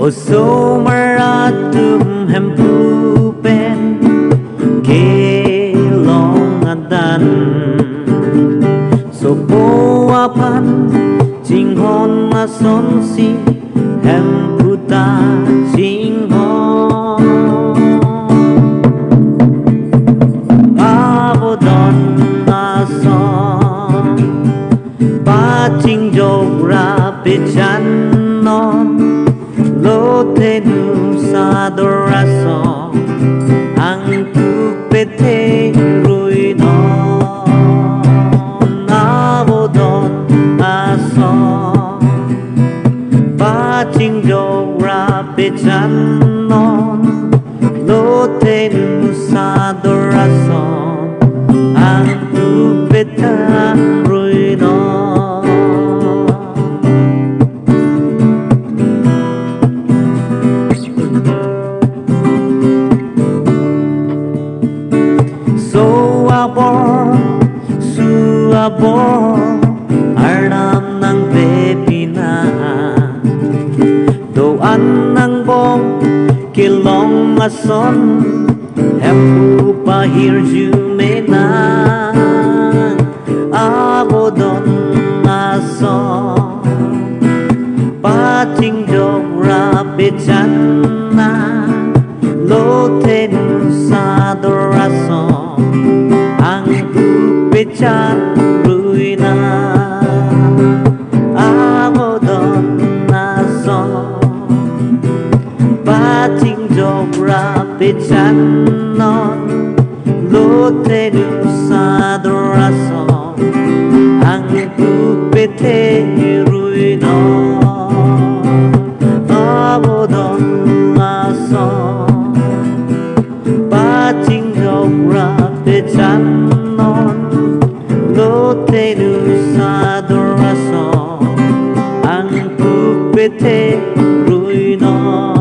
Osomar atum hemphu pen kelong adan sopo aphan jinghon ason si hemphu ta jinghon abodon ason ba jing jog ra pechan non lo tenu sadoraso ang tupete ruino nabodon aso paching jora pechanon lo tenu sadoraso ang tupete ruino. Suabor alam ng bebina doan ng bong kilong ason hemphu pa hirjume na abodon ason pating dobra bechan na loten sa dorason ang pechan ruina abodon ason pating dobra pechan non lotenu sadorason ang pupete ruina abodon ason pating dobra pechan non lotenu sadorason ang pupete ruino.